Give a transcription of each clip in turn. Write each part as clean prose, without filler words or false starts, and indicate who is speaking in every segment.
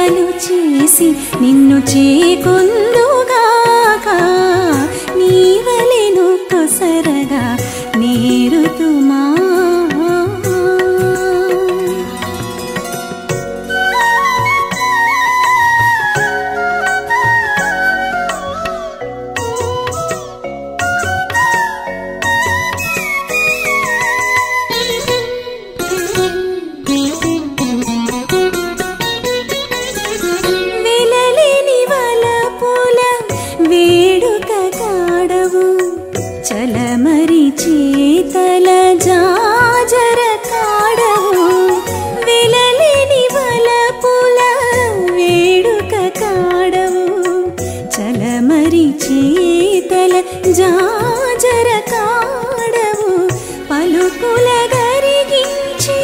Speaker 1: సేవలు చేసి నిన్ను చేకొందుగాక నీవలెను కొసరగా నేరుతుమా చలమరి చేతల జాజర కాడవు వెలలేని వలపుల వేడుక కాడవు చలమరి చేతల జాజర కాడవు పలుకుల గరిగించే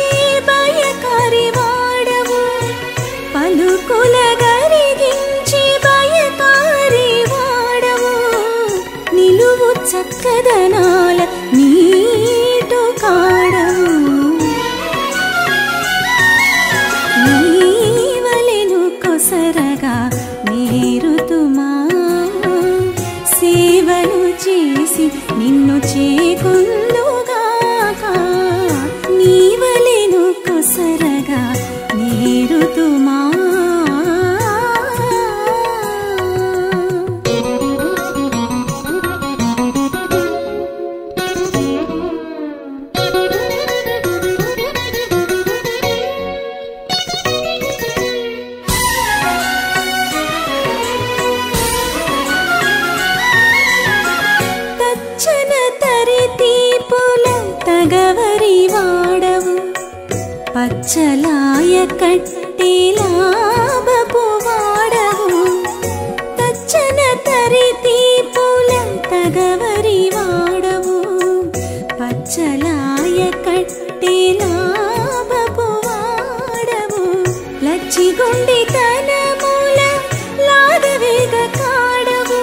Speaker 1: భయకారి వాడవు పలుకుల గరిగించే భయకారి వాడవు నిలువు చక్కదనాల నీటు కాడవు నీవలెను కొసరగా నేరుతుమా సేవలు చేసి నిన్ను చేకొందుగాక నీవలెను కొసరగా నేరుతుమా తగవరి వాడవు పచ్చలాయ కట్టెలాభపు వాడవు తచ్చన తరితి పూల తగవరి వాడవు పచ్చలాయ కట్టెలాభపు వాడవు లచ్చిగుండి తనముల లాగవేగ కాడవు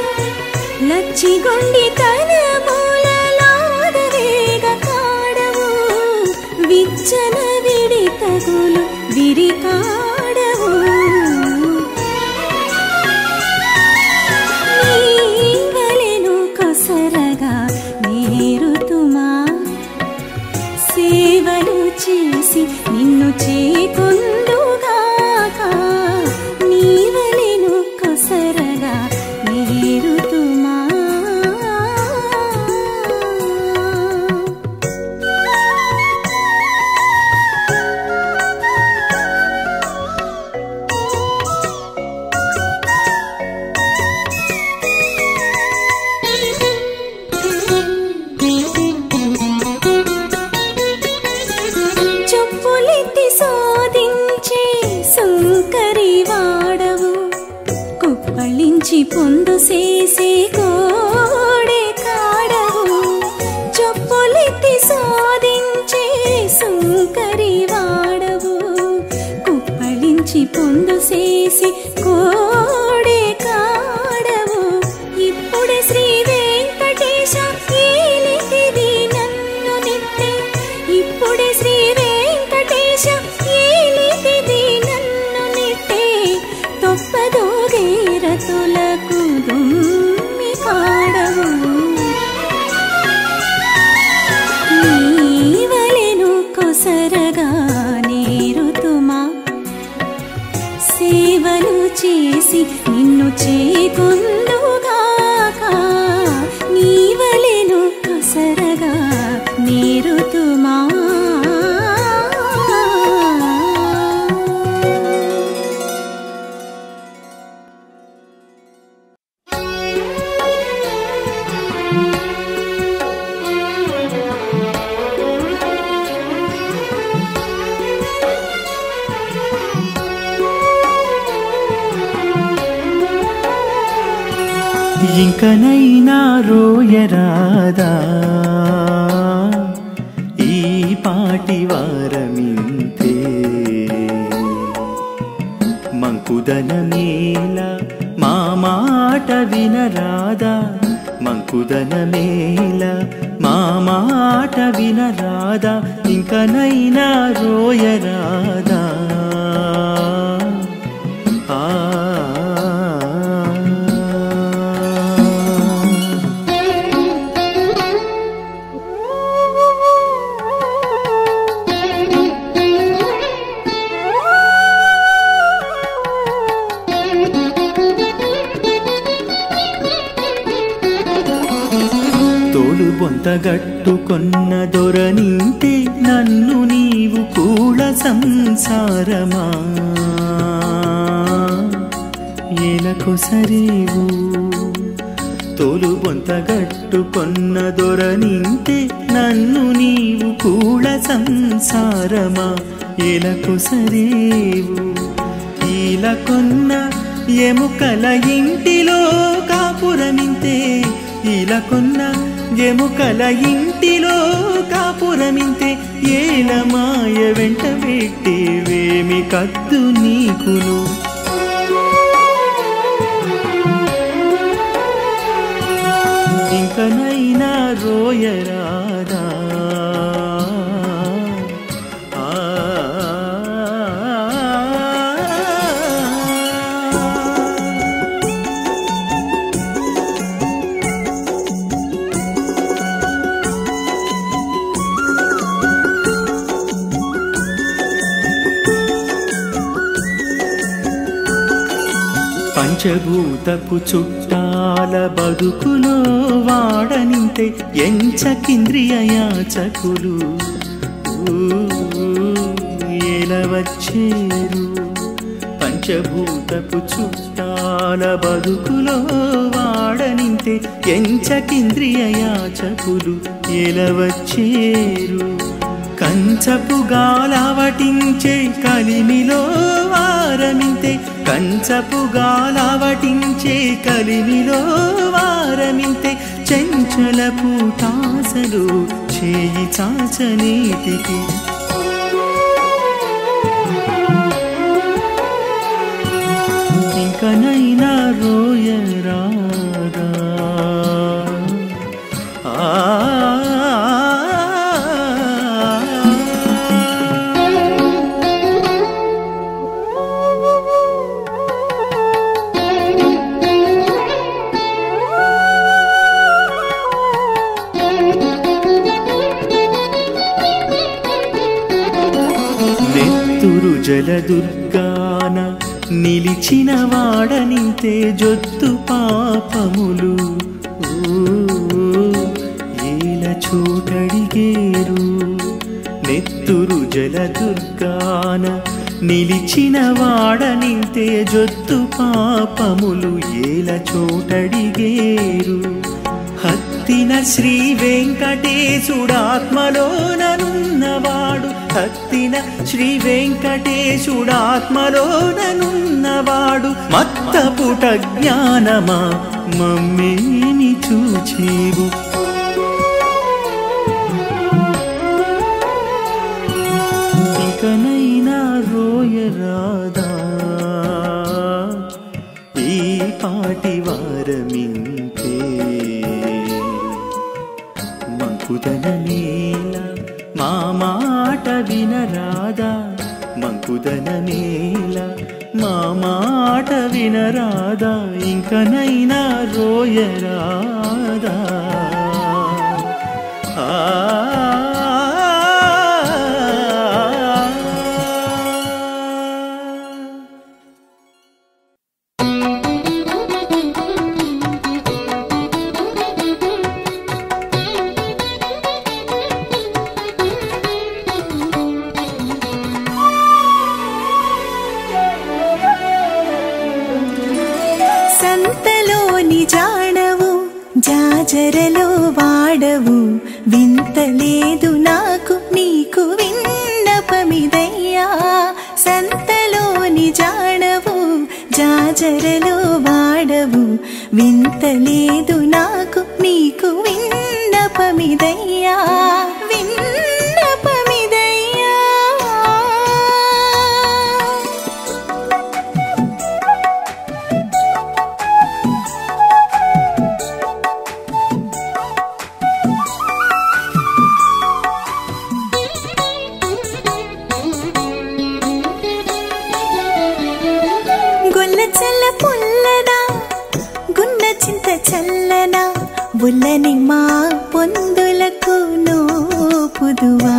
Speaker 1: లచ్చిగుండి తనముల విచ్చన విడి తగులు విరికాడవు నీవలెను కొసరగా నేరుతుమా సేవలు చేసి నిన్ను చేకొందుగాక నీవలెను కొసరగా నేరుతుమా పొందు చేసే కోడే కాడవు చొప్పులెత్తి సాధించే సుంకరి వాడవు కుప్పలించి పొందు చేసి కోడే కాడవు ఇప్పుడే శ్రీ వెంకటేశ ఏలితివి నన్ను నిట్టే ఇప్పుడే శ్రీ వెంకటేశ ఏలితివి నన్ను నిట్టే తొప్పదోగేరతులకు దుమ్మి కాడవు నీవలెను కొసరగా నేరుతుమా సేవలు చేసి నిన్ను చేకొందుగాక నీవలెను కొసరగా నేరుతుమా
Speaker 2: ఇంకనైనా రోయరాదా ఈ పాటి వారమింతే మంకుదనమేల మా మాట వినరాదా మంకుదనమేల మా మాట వినరాదా ఇంకనైనా రోయరాదా ఆ బొంతగట్టుకొన్న దొరనింతే నన్ను నీవు కూడ సంసారమా ఏలకొసరేవు తోలు బొంతగట్టుకొన్న దొరనింతే నన్ను నీవు కూడ సంసారమా ఏలకొసరేవు ఈలకొన్న ఎముకల ఇంటిలో కాపురమింతే ఈలకొన్న ఎముకల ఇంటిలో కాపురమింతే ఏలమాయ వెంట పెట్టేవేమి కద్దు నీకును ఇంకనైనా రోయరాదా పంచభూతపు చుట్టాల బతుకులో వాడనింతే ఎంచకింద్రియ యాచకులు ఏలవచ్చేరు పంచభూతపు చుట్టాల బతుకులో వాడనింతే ఎంచకింద్రియ యాచకులు ఏలవచ్చేరు కంచపు గాలవటించే కలిమిలో వారమింతే కంచపు గాలవటించే కలిమిలో వారమింతే చెంచల పూటాసలు చేయి చాచనీటికి ఇంకనైనా రోయరాదా జలదుర్గాన నిలిచిన వాడనింతే జొత్తు పాపములు ఏల చోటడిగేరు నెత్తురు జలదుర్గాన నిలిచిన వాడనింతే జొత్తు పాపములు ఏల చోటడిగేరు హత్తిన శ్రీ వెంకటేశుడాత్మలోననున్నవాడు హత్తిన శ్రీ వెంకటేశుడాత్మలోననున్నవాడు మత్తపుట జ్ఞానమా మమ్మేని చూచేవు ఇకనైనా రోయరాదా ఈ పాటి వారమింతే మంకుదన నేల మా మాట వినరాదా మంకుదన నేల మా మాట వినరాదా ఇంకనైనా రోయరాదా
Speaker 1: జాజరలో వాడవు వింతలేదు నాకు నీకు విన్నపమిదయ్యా సంతలోని జాడవు జాజరలో వాడవు వింతలేదు నాకు నీకు విన్నపమిదయ్యా విన్నపమిదయ్యా చల్ల పుల్లదా గున్న చింత చల్లనా బుల్లని మా పొందులకు నోపుదువా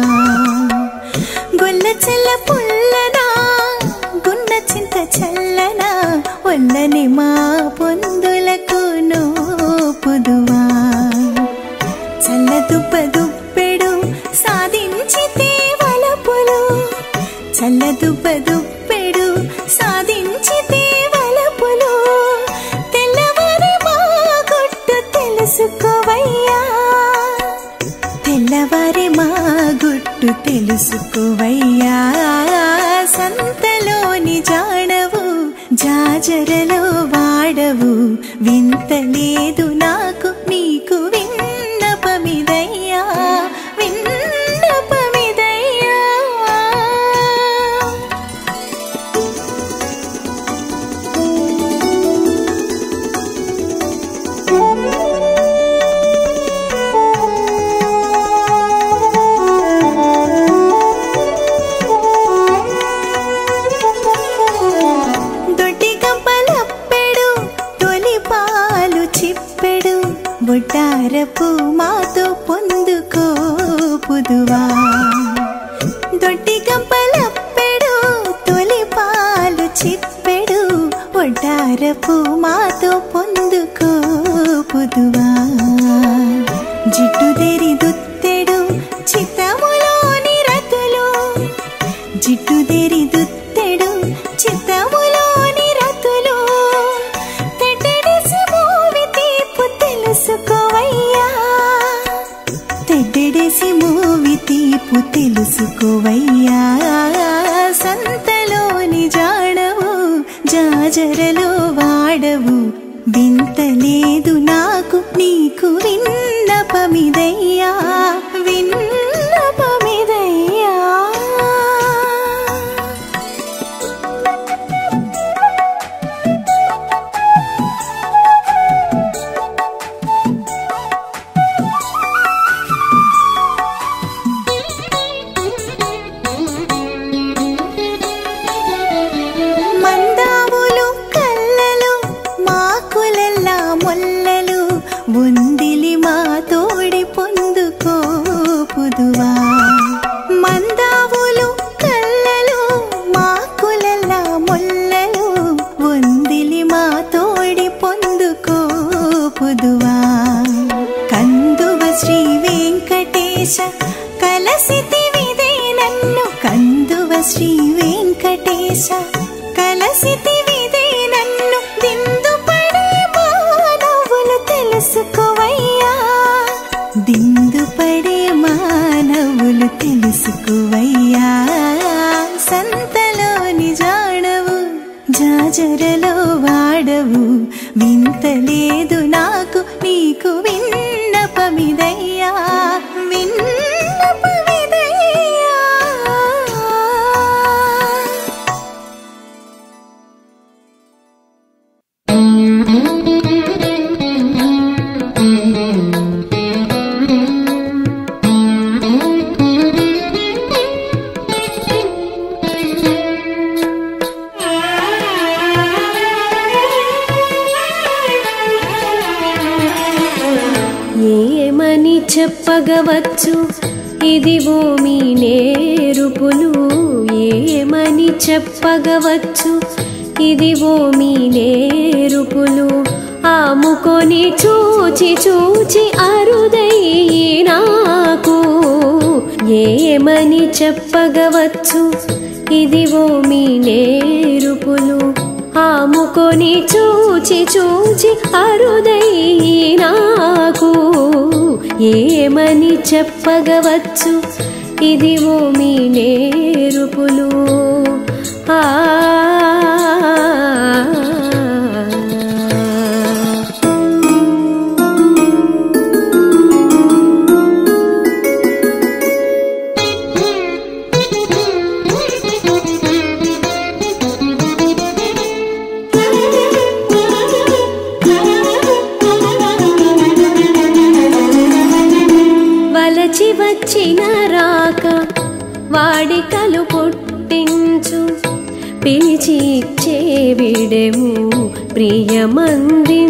Speaker 1: గొల్ల చల్ల పుల్లనా గున్న చింత చల్లనా ఒల్లని మా పొందులకు నోపుదువా చల్ల దుప్పెడు సాధించితే వలపులు చల్ల దుప్పెడు సాధించితే వలపులు తెల్లవారి మా గుట్టు తెలుసుకోవయ్యా తెల్లవారి మా గుట్టు తెలుసుకోవయ్యా సంతలోని జాడవు జాజరలో వాడవు వింత లేదు నాకు నీకు విన్నపమిదయ్యా విన్నపమిదయ్యా బొట్టారపు మాతో పొందుకో పుదువా దొడ్డి గంపలప్పెడు తొలి పాలు చిప్పెడు బొట్టారపు మాతో పొందుకో పుదువా జిట్టుదేరి దుత్తెడు చిత్తములోని రతులు జిట్టుదేరి దుత్తెడు చిత్తములోని రతులు తెలుసుకోవయ్యా తెడ్డెడేసి మూవి తీపు తెలుసుకోవయ్యా సంతలోని జాడవు జాజరలో వాడవు వింత లేదు నాకు నీకు విన్నపమిదయ్యా విన్నపమిదయ్యా ఉందిలి మా తోడి పొందుకో పుదువా మందావులు కళ్ళలు మాకులలా మొల్లలు ఉందిలి మా తోడి పొందుకో పుదువా కందువ శ్రీ వెంకటేశ కలసితివిదే నన్ను కందువ శ్రీ వెంకటేశ కలసితివిదే నన్ను దిందుపడే మానవులు తెలుసుకోవయ్యా దిందుపడే మానవులు తెలుసుకోవయ్యా సంతలోని జాడవు జాజరలో వాడవు వింత లేదు నాకు నీకు విన్నపమిదయ్యా విన్నపమిదయ్యా
Speaker 3: ఏమని చెప్పగవచ్చు ఇదివో మీ నేరుపులు ఏమని చెప్పగవచ్చు ఇదివో మీ నేరుపులు ఆముకొని చూచి చూచి అరుదయ్యి నాకు ఏమని చెప్పగవచ్చు ఇదివో మీ నేరుపులు ఆముకొని చూచి చూచి అరుదయ్యి నాకు ఏమని చెప్పగవచ్చు ఇదివో మీ నేరుపులు వలచి వచ్చిన రాక వాడికలు పుట్టించు పిలిచి ఇచ్చే విడెము ప్రియమందించు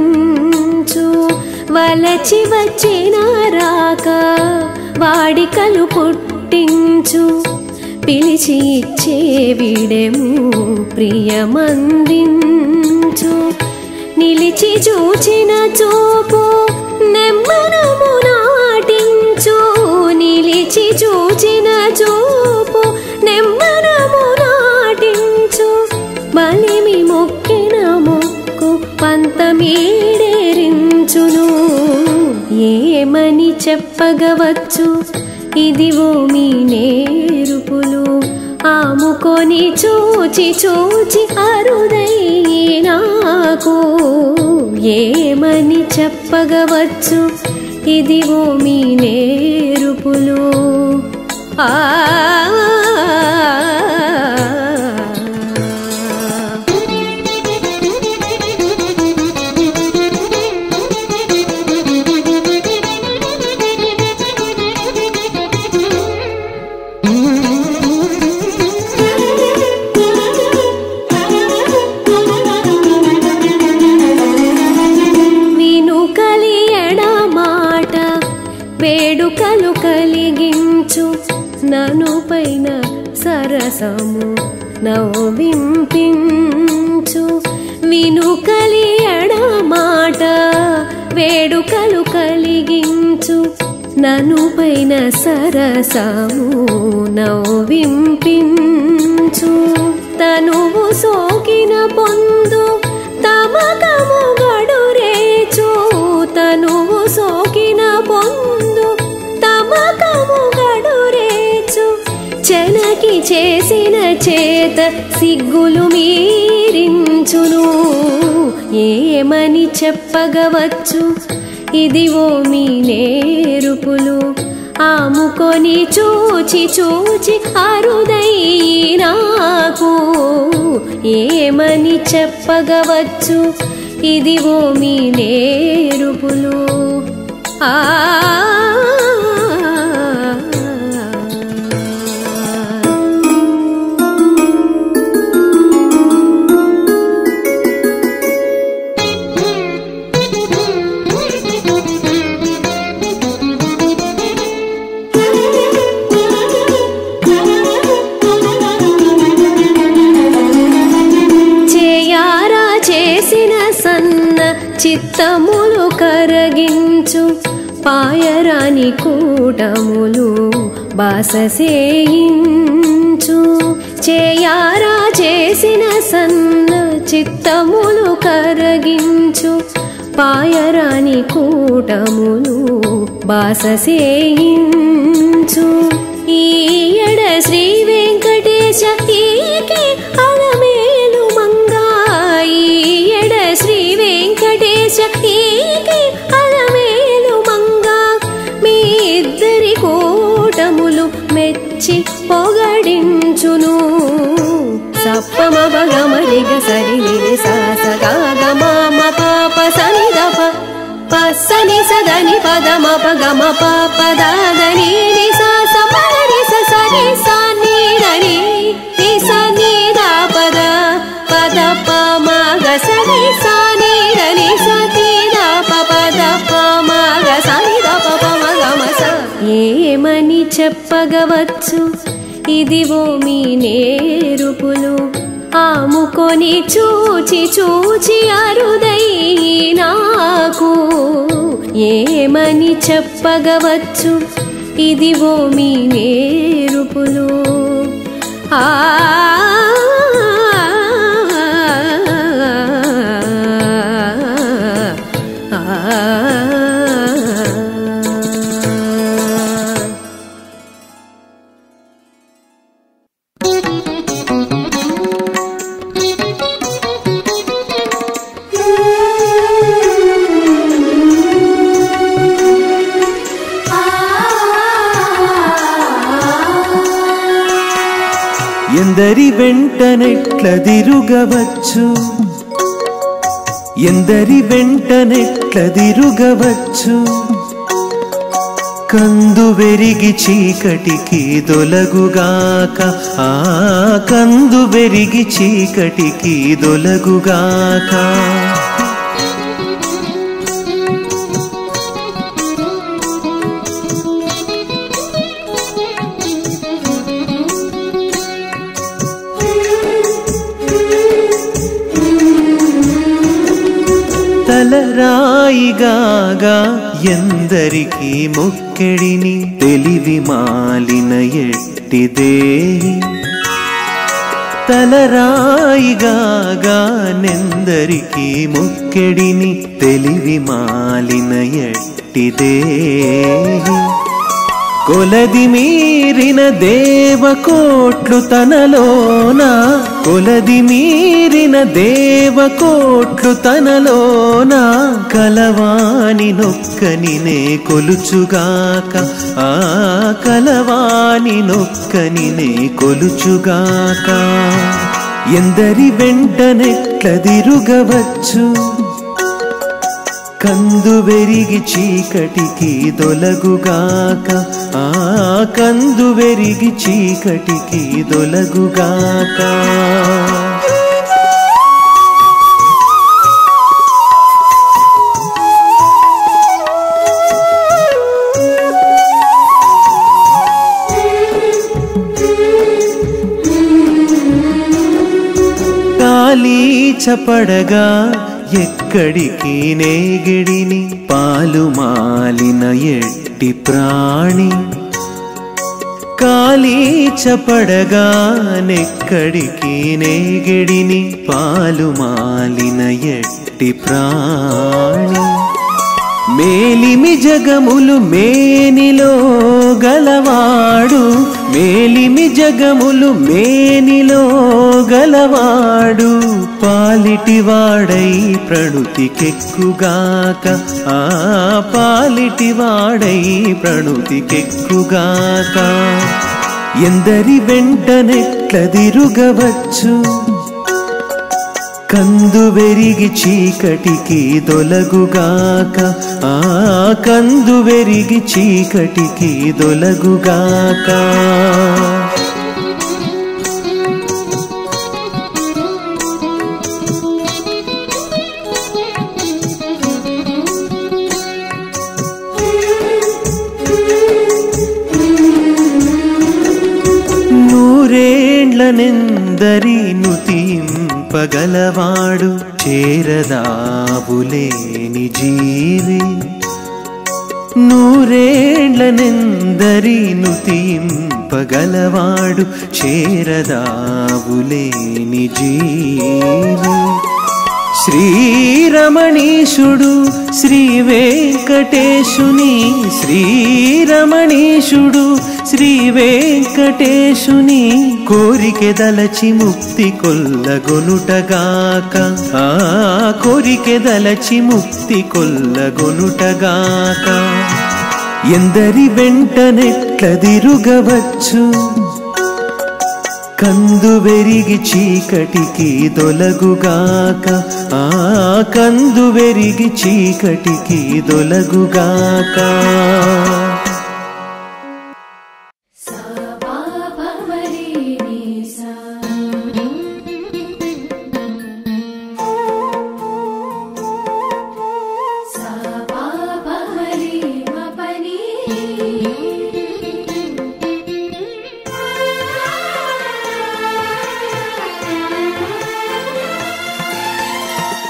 Speaker 3: వలచి వచ్చిన రాక వాడికలు పుట్టించు పిలిచి ఇచ్చే విడెము ప్రియమందించు నిలిచి చూచిన చూపు నెమ్మనము నాటించు చెప్పగవచ్చు ఇదివో మీ నేరుపులు ఆముకొని చూచి చూచి అరుదయ్యి నాకు ఏమని చెప్పగవచ్చు ఇదివో మీ నేరుపులు వేడుకలు కలిగించు నను పైన సరసము నవ్వింపించు వినుకలి ఎడమాట వేడుకలు కలిగించు నను పైన సరసము నవ్వింపించు తనువు సోకిన పొందు తమకము గడురేచు తనువు సోకిన పొందు తమకము గడురేచు చెనకి చేసిన చేత సిగ్గులు మీరించును ఏమని చెప్పగవచ్చు ఇదివో మీ నేరుపులు ఆముకొని చూచి చూచి అరుదయ్యి నాకు ఏమని చెప్పగవచ్చు ఇదివో మీ నేరుపులు చిత్తములు కరగించు పాయరాని కూటములు బాససేయించు చేయారా చేసిన సన్న చిత్తములు కరగించు పాయరాని కూటములు బాససేయించు ఈయడ శ్రీ వెంకటేశ ఈకి అలమేలు మంగా ఈయడ శ్రీ వెంకటేశ ఈకి అలమేలు మంగా మీ ఇద్దరి కూటములు మెచ్చి పొగడించును సప్పమ బగమరిగ సరి నిరి సాస గాగ మామ పాప సని దప పసని సదని పదమ పగమ పాప దాదని ని సాస పని సరి సాని దని ని సని దా పద పద ప మగ సరి సాని దని సతి దా పద ప మగ సని దా ప మగమ స ఏమని చెప్పగవచ్చు ఇదివో మీ నేరుపులు ఆముకొని చూచి చూచి అరుదయ్యి నాకు ఏమని చెప్పగవచ్చు ఇదివో మీ నేరుపులు
Speaker 2: ఎందరి వెంటనెట్లదిరుగవచ్చు ఎందరి వెంటనెట్లదిరుగవచ్చు కందు వెరిగి చీకటికి దొలగుగాక కందు వెరిగి చీకటికి దొలగుగాక తలరాయిగాగా ఎందరికి మొక్కెడిని తెలివి మాలిన ఎట్టిదే తలరాయిగా నెందరికి ముక్కెడిని తెలివి మాలిన ఎట్టిదేహి కొలది మీరిన దేవకోట్లు తనలోన కొలది మీరిన దేవకోట్లు తనలోన కలవాని నొక్కనినే కొలుచుగాక ఆ కలవాని నొక్కనినే కొలుచుగాక ఎందరి వెంటనెట్లదిరుగవచ్చు కందు వెరిగి చీకటికి దొలగుగాక ఆ కందు వెరిగి చీకటికి దొలగుగాక కాలీచపడగా ఎక్కడికి నేగిడిని పాలు మాలిన ఎట్టి ప్రాణి కాలీచపడగా నెక్కడికి నేగిడిని పాలు మాలిన ఎట్టి ప్రాణి మేలిమి జగములు మేనిలో గలవాడు మేలిమి జగములు మేనిలో గలవాడు పాలిటివాడై ప్రణుతికెక్కుగాక ఆ పాలిటివాడై ప్రణుతికెక్కుగాక ఎందరి వెంటనెట్లదిరుగవచ్చు కందు వెరిగి చీకటికి దొలగుగాక ఆ కందు వెరిగి చీకటికి దొలగుగాక నూరేండ్లనెందరి నుతింపగలవాడు చేరదావులేని జీవి నూరేండ్లనెందరి నుతింపగలవాడు చేరదావులేని జీవి శ్రీరమణీశుడు శ్రీ వెంకటేశుని శ్రీరమణీశుడు శ్రీ వెంకటేశుని కోరికెదలచి ముక్తి కొల్లగొనుటగాక ఆ కోరికెదలచి ముక్తి కొల్లగొనుటగాక ఎందరి వెంటనెట్లదిరుగవచ్చు కందు వెరిగి చీకటికి దొలగుగాక ఆ కందు వెరిగి చీకటికి దొలగుగాక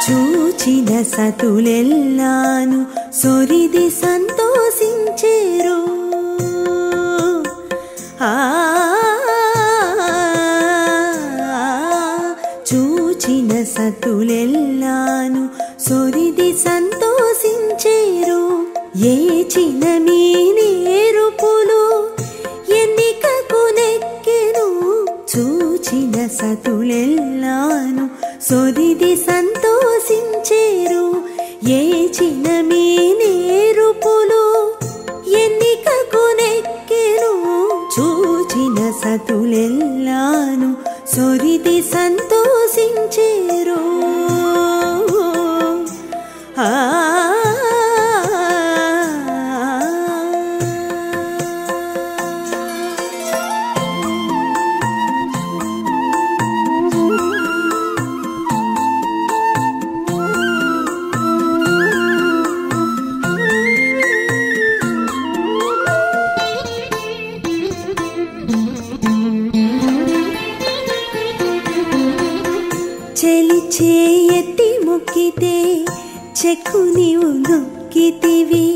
Speaker 1: చూచిన సతులెల్లాను సొరిది సంతోషించేరు చూచిన సతులెల్లాను సొరిది సంతోషించేరు ఏచిన మీ నేరుపులు ఎన్నికకు నెక్కెను చూచిన సతులెల్లాను సొరిది సంతోషించేరు ఏచిన మీ నేరుపులు ఎన్నికకు నెక్కెను చూచిన సతులెల్లాను సొరిది సంతోషించేరు చెలిచే ఎత్తి మొక్కితే చెక్కు నీవు నొక్కితివి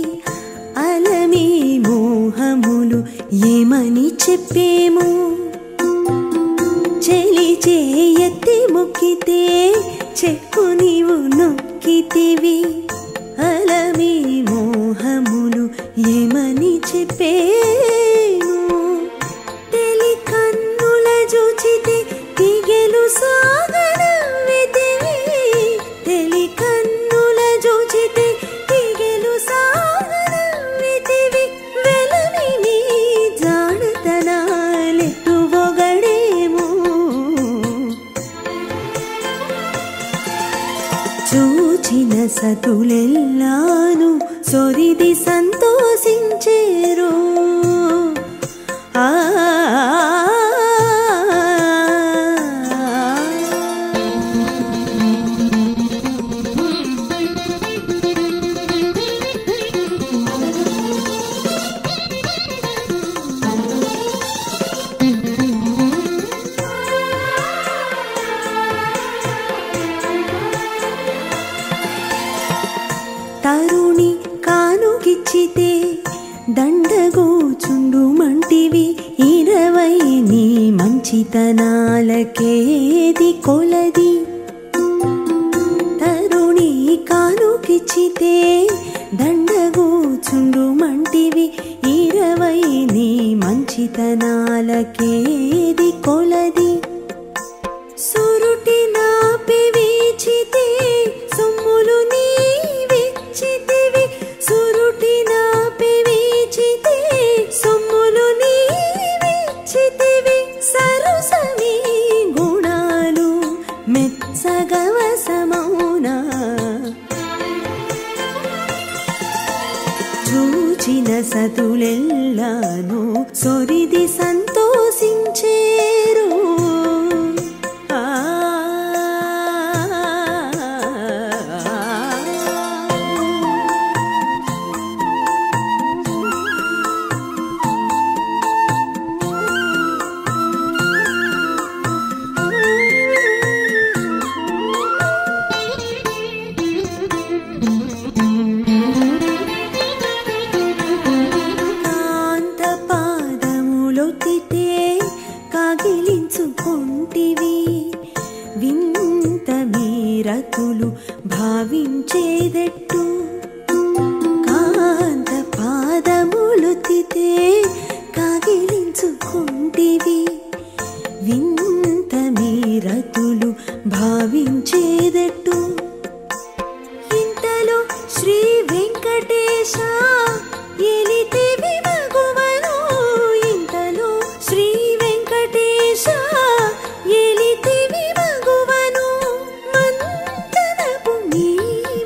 Speaker 1: అలమే మోహములు ఏమని చెప్పేము చెలి చేయెత్తి మొక్కితే చెక్కు నీవు నొక్కితివి అలమి మోహములు ఏమని చెప్పేను తెలి కన్నుల చూచితే తిగెలు సాగనవ్వితివి తెలి కన్నుల చూచితే తిగెలు సాగనవ్వితివి వెలమి నీ జాడతనాలెట్టు ఒగడేమో చూచిన సతులెల్లాను సొరిది సంతోషించేరు తరుణి కానుకిచ్చితే దండగోచుండు మంటివి 20 నీ మంచితనాలకేది కొలది తరుణి కానుకిచ్చితే దండగోచుండు మంటివి 20 నీ మంచితనాలకేది కొలది సురుటి నాపి వీచితే సొమ్ములు నీవిచ్చితివి సురుటి నాపి వీచితే సొమ్ములు నీవిచ్చితివి సరసమి గుణాలు మెచ్చగవసమౌనా చూచిన సతులెల్లాను సొరిది సంతోషించేరు కాగిలించుకుంటివి వింత మీరతులు భావించేదెట్టు కాంత పాదములుతితే కాగిలించుకుంటివి వింత మీరతులు భావించేదెట్టు ఇంతలో శ్రీ వెంకటేశ ఎలితివి మగువను ఇంతలో శ్రీ వెంకటేశ ఎలితివి మగువను మంతనపు నీ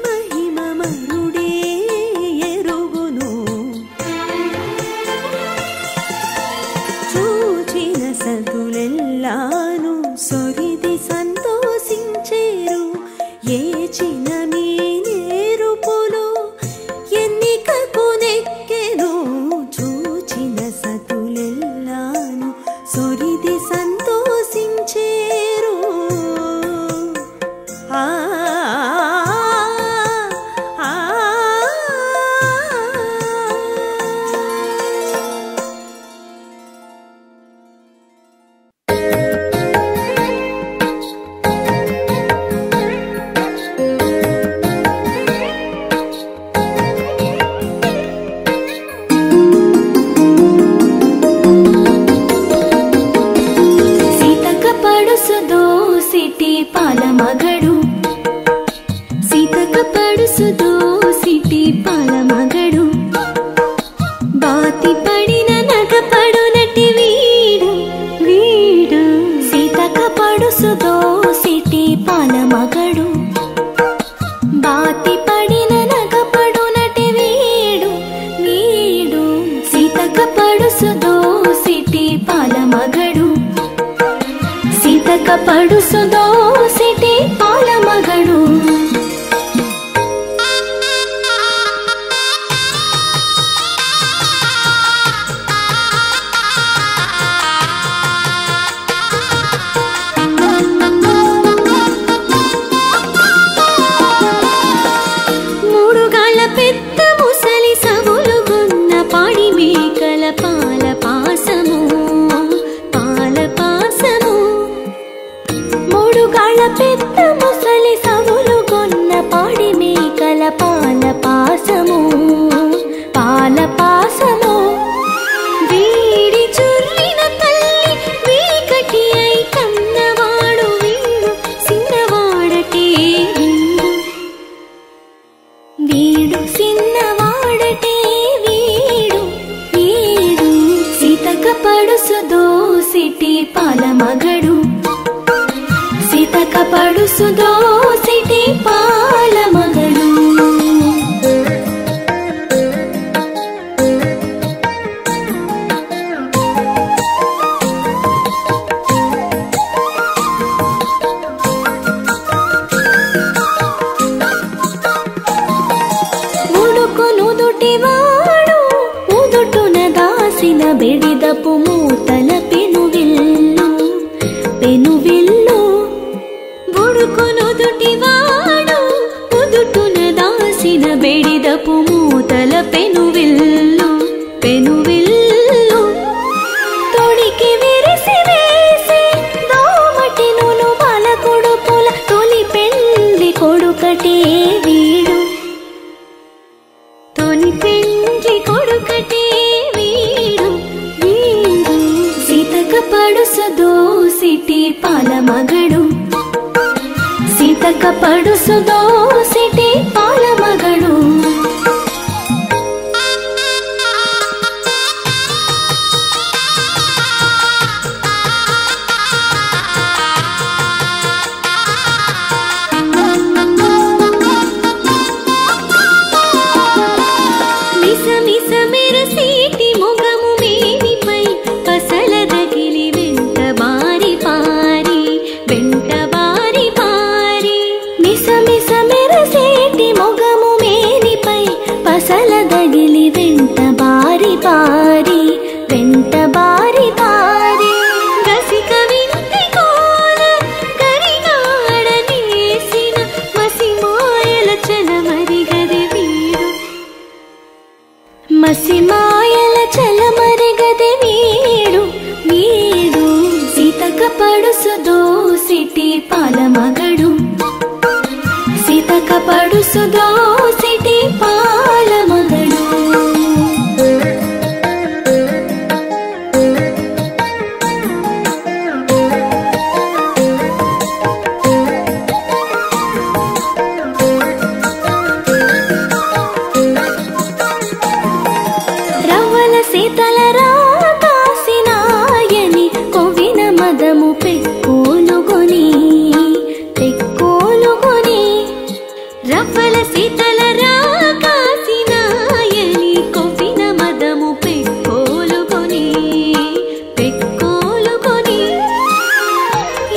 Speaker 1: మహిమ మరుడే ఎరుగును చూచిన సతులెల్లాను సొరిది సంతోషించేరు ఏచిన మీ నేరుపులు ఎన్నికకు నెక్కెను చూచిన సతులెల్లాను సొరిది సంతోషించేరు
Speaker 3: పడుసుదో సిటి పాలమగడు మూడుగాళ్ళ పెద్ద ముసలి సవులుగున్న పాడి మేకల పాల పాసము ಸಿತಕ ಪಡುಸುದೋ ಸಿಟಿ ಪಾಲ ಮಗಳು ಬೆಡಿದಪು ಮೂತಲ ಪೆನುವಿಲ್ಲು ಪೆನುವಿಲ್ಲು ಬುಡುಕುನು ದುಟಿವಾಡು ಉದುಟುನ ದಾಸಿನ ಬೆಡಿದಪು ಮೂತಲ ಪೆನುವಿಲ್ಲು ಪೆನುವಿಲ್ಲು ತೋಡಿಕೆ ವಿರಿಸಿ ವೇಸಿ ದೋಮಟಿನುನು ಬಾಲ ಕೊಡುಪುಲ ತೋಲಿ ಪೆಂಡ್ಲಿ ಕೊಡುಕಟೇ వీడు తోలి పెండ్లి కొడుకటే పడుసుదో సిటీ పాల మగడు సీతక పడుసుదో సిటీ పాల మగడు మిస మిస మెరసీటి మొగము మేనిపై పసలదగిలి పసలదగిలి వెంట బారి బారి వెంట బారి బారి గసిక వింటి కోల గరిగాడనేసిన మసిమాయల చలమరిగది వీడు మసిమాయల చలమరిగది వీడు వీడు సీతక పడుసుదో సిటీ పాల మగడు సీతక పడుసుదో సిటీ పాల మగడు రవ్వల సీతల రాకాసినాయని కొవ్విన మదము పెక్కోలుగొని పెక్కోలుగొని రవ్వల సీతల రాకాసినాయని కొవ్విన మదము పెక్కోలుగొని పెక్కోలుగొని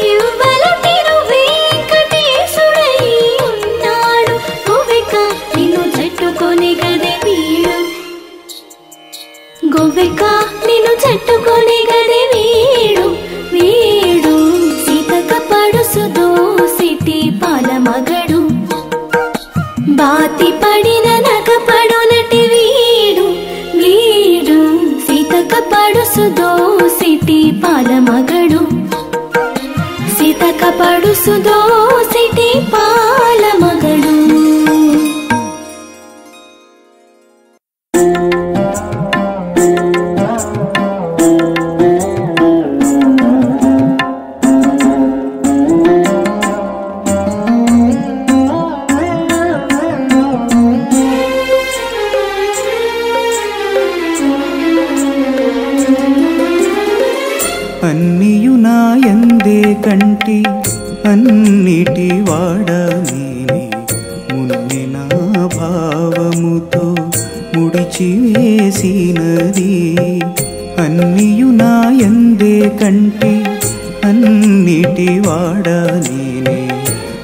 Speaker 3: యువల తిరు వెంకటేశుడై ఉన్నాడు గోవిక నిన్ను చెట్టుకొని గది వీడు గోవిక నిన్ను చెట్టుకొని గది వీడు వీడు సీతక పడుసుదో సిటీ పాల మగడు బాతి పడిన నగ పడునటి వీడు వీడు సీతక పడుసుదో సిటీ పాల మగడు సీతక పడుసుదో సిటీ పాల మగడు
Speaker 2: అన్నియునాయందే కంటి అన్నిటి వాడ నేనే మున్ని నా భావముతో ముడిచి వేసినది అన్నియునాయందే కంటి అన్నిటి వాడ నేనే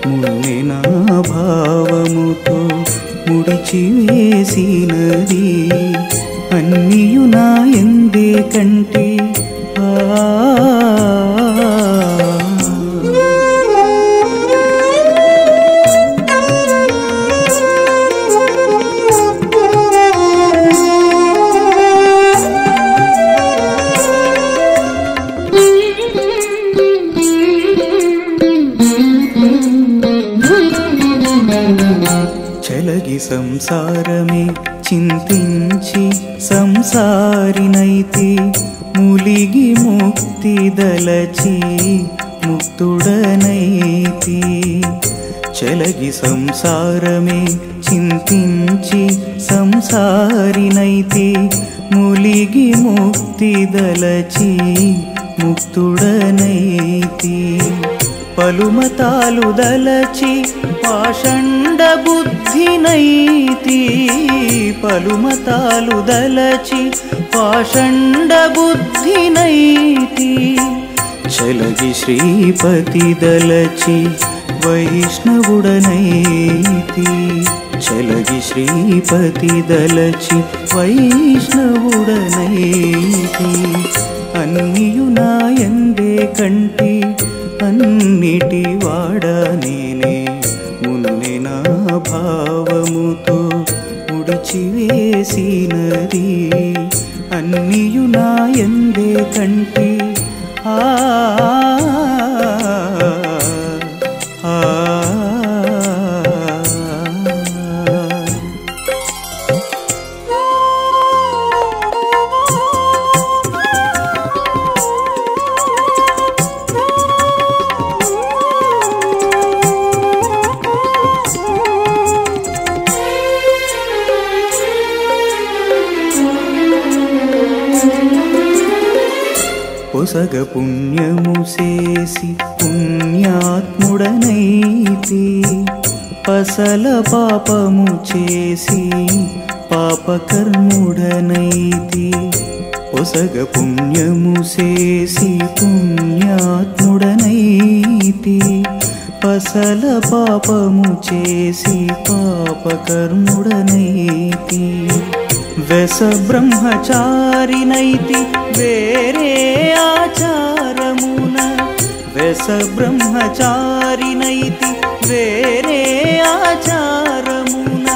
Speaker 2: మున్ని నా భావముతో ముడిచి వేసినది అన్నియునాయందే కంటి చలగి సంసారమే చింతించి సంసారినైతే ములిగి ముక్తి దలచి ముక్తుడనైతి చలగి సంసారమే చింతించి సంసారినైతే ములిగి ముక్తి దలచి ముక్తుడనైతి పలుమతాలు దలచి పాషండ బుద్ధినైతి పలుమతాలు దలచి పాషండ బుద్ధినైతి చలగి శ్రీపతి దలచి వైష్ణవుడనైతి చలగి శ్రీపతి దలచి వైష్ణవుడనైతి అన్నియు నాయందే కంటి అన్నిటి వాడా నేనే మున్నే నా భావముతో ముడిచివేసినది అన్నియు నాయందే కంటి ఆ పొసగ పుణ్యము చేసి పుణ్యాత్ముడనైతి పసల పాపము చేసి పాపకర్ముడనైతి పొసగ పుణ్యము చేసి పుణ్యాత్ముడనైతి పసల పాపము చేసి పాపకర్ముడనైతి వెస బ్రహ్మచారినైతి వేరే ఆచారమున వెస బ్రహ్మచారినైతి వేరే ఆచారమున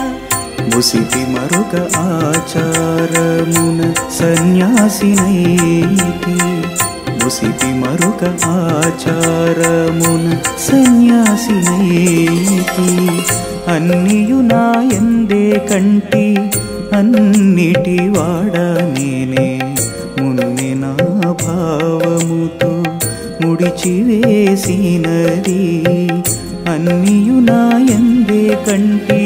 Speaker 2: ముసిటి మరొక ఆచారమున సన్యాసినైతి ముసిటి మరొక ఆచారమున సన్యాసినైతి అన్నియు నాయందే కంటి అన్నిటి వాడా నేనే మున్నే నా భావముతో ముడిచివేసినది అన్నియు నాయందే కంటి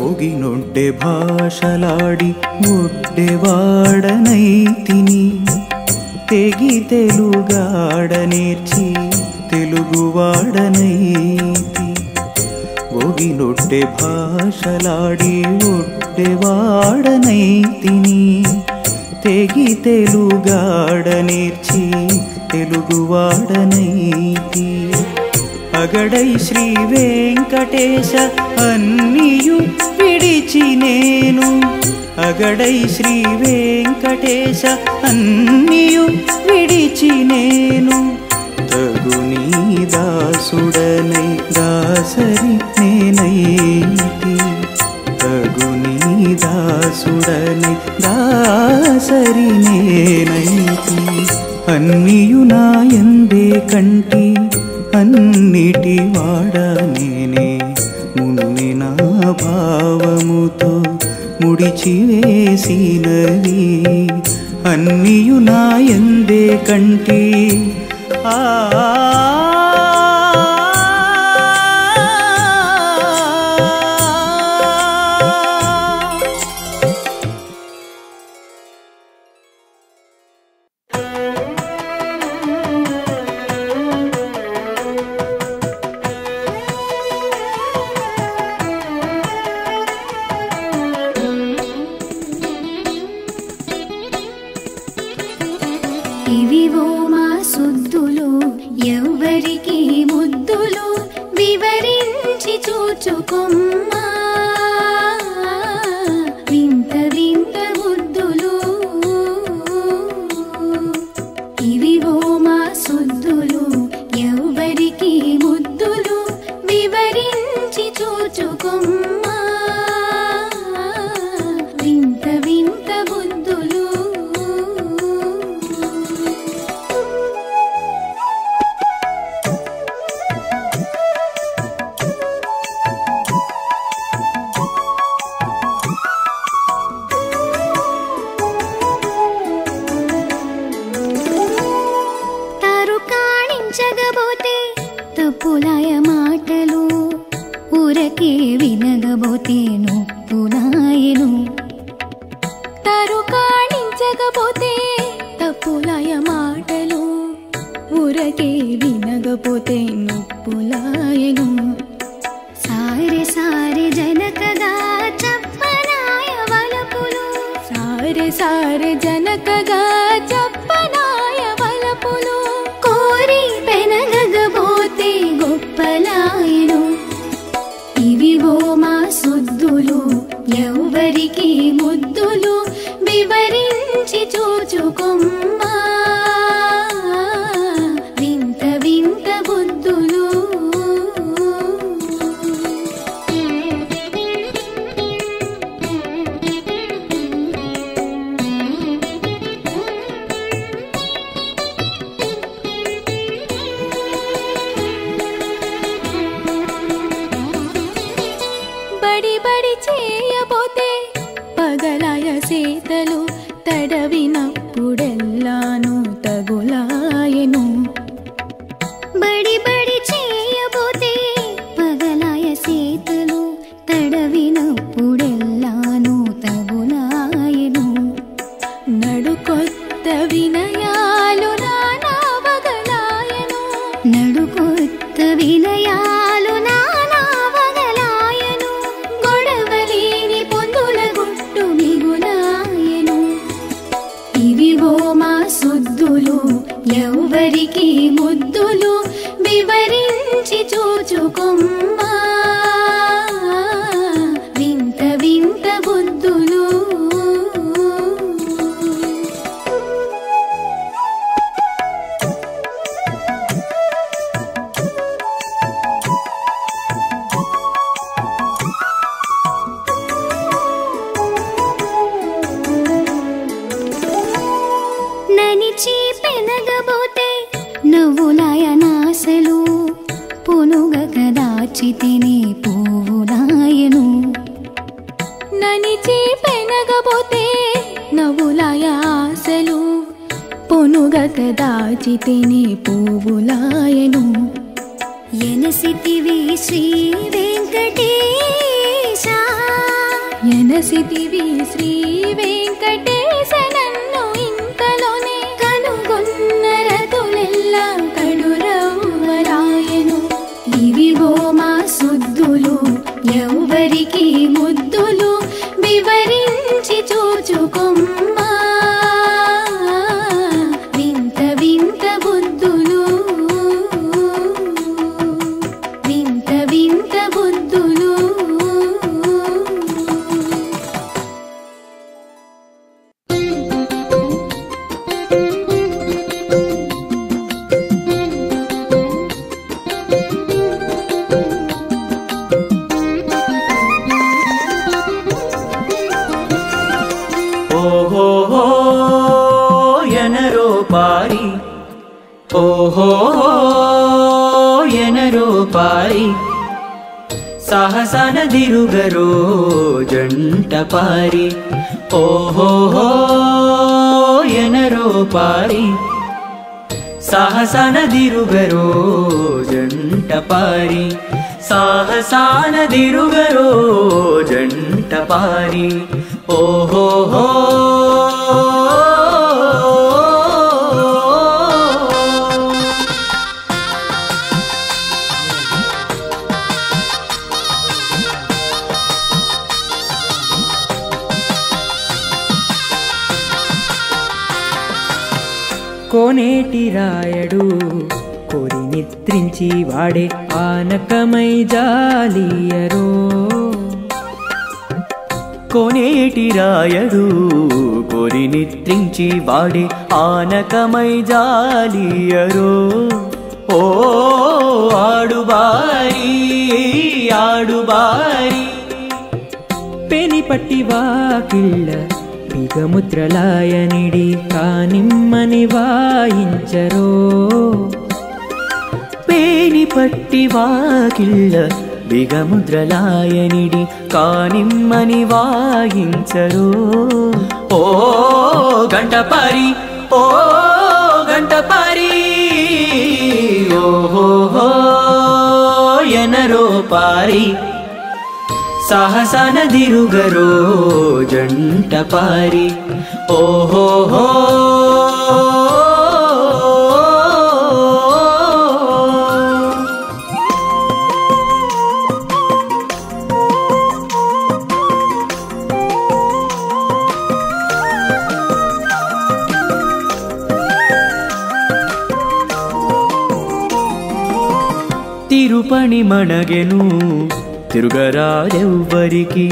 Speaker 2: ఒగినొడ్డె భాషలాడి ఒడ్డెవాడనైతిని తెగి తెలుగాడ నేర్చి తెలుగువాడనైతి ఒగినొడ్డె భాషలాడి ఒడ్డెవాడనైతిని తెగి తెలుగాడ నేర్చి తెలుగువాడనైతి అగడై శ్రీ వెంకటేశ అన్నియు విడిచి నేను అగడై శ్రీ వెంకటేశ అన్నియు విడిచి నేను తగునీ దాసుడనై దాసరి నేనైతి తగునీ దాసుడనై దాసరి నేనైతి అన్నియు నాయందే కంటి అన్నిటి వాడా నేనే మున్నే నా భావముతో ముడిచివేసినది అన్నియు నాయందే కంటి ఆ
Speaker 3: ఇవివో మా సుద్దులు ఎవ్వరికి ముద్దులు వివరించి చూచుకొమ్మా వింత వింత ముద్దులు ఇవివో మా సుద్దులు ఎవ్వరికి ముద్దులు వివరించి చూచుకొమ్మా వింత వింత ముద్దులు నొప్పులాయను. తరు కాణించకపోతే తప్పులాయ మాటలు, ఊరకే వినగపోతే నొప్పులాయను. సారె సారె జనకగా చెప్పనాయ వలపులు, సారె సారె జనకగా చెప్పనాయ వలపులు. కోరి పెనగకపోతే గొప్పలాయను. ఇవివో మా సొద్దులు ఎవ్వరికి ముద్దులు, వివరించి చూచుకొమ్మా వింత వింత బుద్ధులు. బడి బడి చేయబోతే పగలాయ సీతలు, తడవినప్పుడెల్లాను తగులాయను. బడి బడి చేయబోతే పగలాయ సీతలు, తడవినప్పుడెల్లాను తగులాయను. నడుకొత్త వినయాలు నానా వగలాయను, నడుకొత్త వినయాలు నానా వగలాయను. గొడవలేని పొందుల గుట్టు మిగులాయను. ఇవివో మా సొద్దులు ఎవ్వరికి ముద్దులు, వివరించి చూచుకొమ్మా వింత వింత బుద్ధులు. ననిచి పెనగబోతే నవ్వులాయ నాసలు, పునుగక దాచితిని పువ్వులాయను. ననిచి పెనగబోతే నవ్వులాయ ఆశలు, పునుగక దాచితిని పువ్వులాయను. ఎనసితివి శ్రీ వెంకటేశ, ఎనసితివి శ్రీ వెంకటేశ. నన్ను ఇంతలోనే కనుగొన్న రతులెల్లా కడురవ్వరాయను. ఇవివో మా సొద్దులు ఎవ్వరికి ముద్దులు, వివరించి చూచుకొమ్మా వింత వింత బుద్ధులు, వింత వింత బుద్ధులు.
Speaker 2: ఓహో ఎనరో పారి, ఓహో ఎనరో పారి, సాహసనదిరుగరో జంట పారి. ఓహో ఎనరో పారి, సాహసనదిరుగరో జంట పారి. సాహసానదిరుగరో జంట పారి. ఓహో కోనేటి రాయడు కోరి నిద్రించి వాడే ఆనకమై జాలియరో. కోనేటి రాయడు కోరి నిద్రించి వాడే ఆనకమై జాలియరో. ఓ ఆడుబారి ఆడుబారి, పెని పట్టి వాకిళ్ళ బిగముద్రలాయనిడి కానిమ్మని వాయించరో. పేని పట్టి వాకిళ్ళ బిగముద్రలాయనిడి కానిమ్మని వాయించరో. ఓ గంటపారి ఓ గంటపారి, ఓహో ఎనరో పారి, సాహసనదిరుగరో జంట పారి ఓహోహో తిరుపణి మణగెను తిరుగరాదెవ్వరికి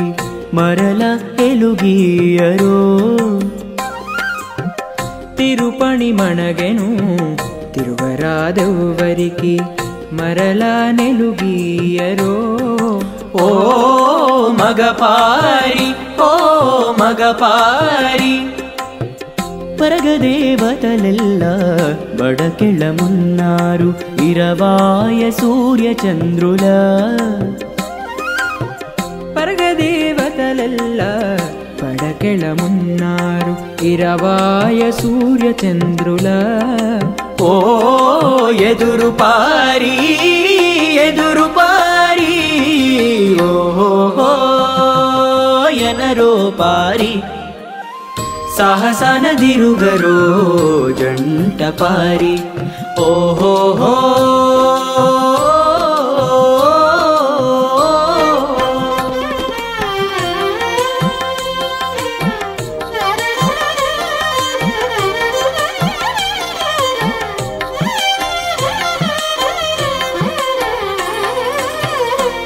Speaker 2: మరల ఎలుగీయరో
Speaker 4: తిరుపణి మణగెను తిరుగరాదెవ్వరికి మరల నెలుగీయరో
Speaker 2: ఓ మగపారి ఓ మగపారి పరగదేవతలెల్ల బడకెళ్ళమున్నారు ఇరవాయ సూర్యచంద్రుల
Speaker 4: పరగదేవతలెల్ల పడకెళమున్నారు ఇరవాయ సూర్యచంద్రుల
Speaker 2: ఓ ఎదురు పారి ఎదురు పారి ఓహో ఎనరో పారి సాహసనదిరుగరో జంట పారి ఓహోహో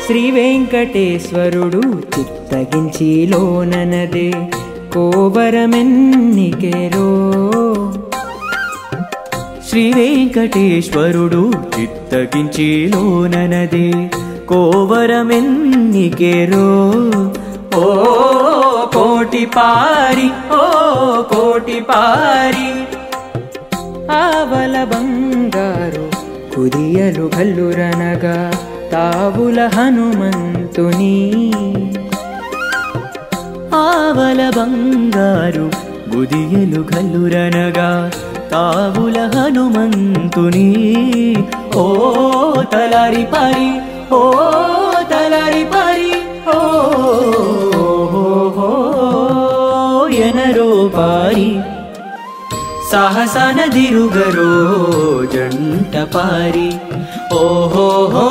Speaker 4: శ్రీ వెంకటేశ్వరుడు చిత్తగించిలోననదే కోవరమెన్నికెరో
Speaker 2: శ్రీ వెంకటేశ్వరుడు చిత్తగించిలోననదే కోవరమెన్నికెరో ఓ కోటి పారి ఓ కోటి పారి
Speaker 4: ఆవల బంగారు కుదియలు గల్లురనగా తావుల హనుమంతుని
Speaker 2: ఆవల బంగారు గుదియలు గల్లురనగా తావుల హనుమంతుని ఓ తలారి పారి ఓ తలారి పారి ఓ ఎనరో పారి సాహసనదిరుగరో జంట పారి ఓహోహో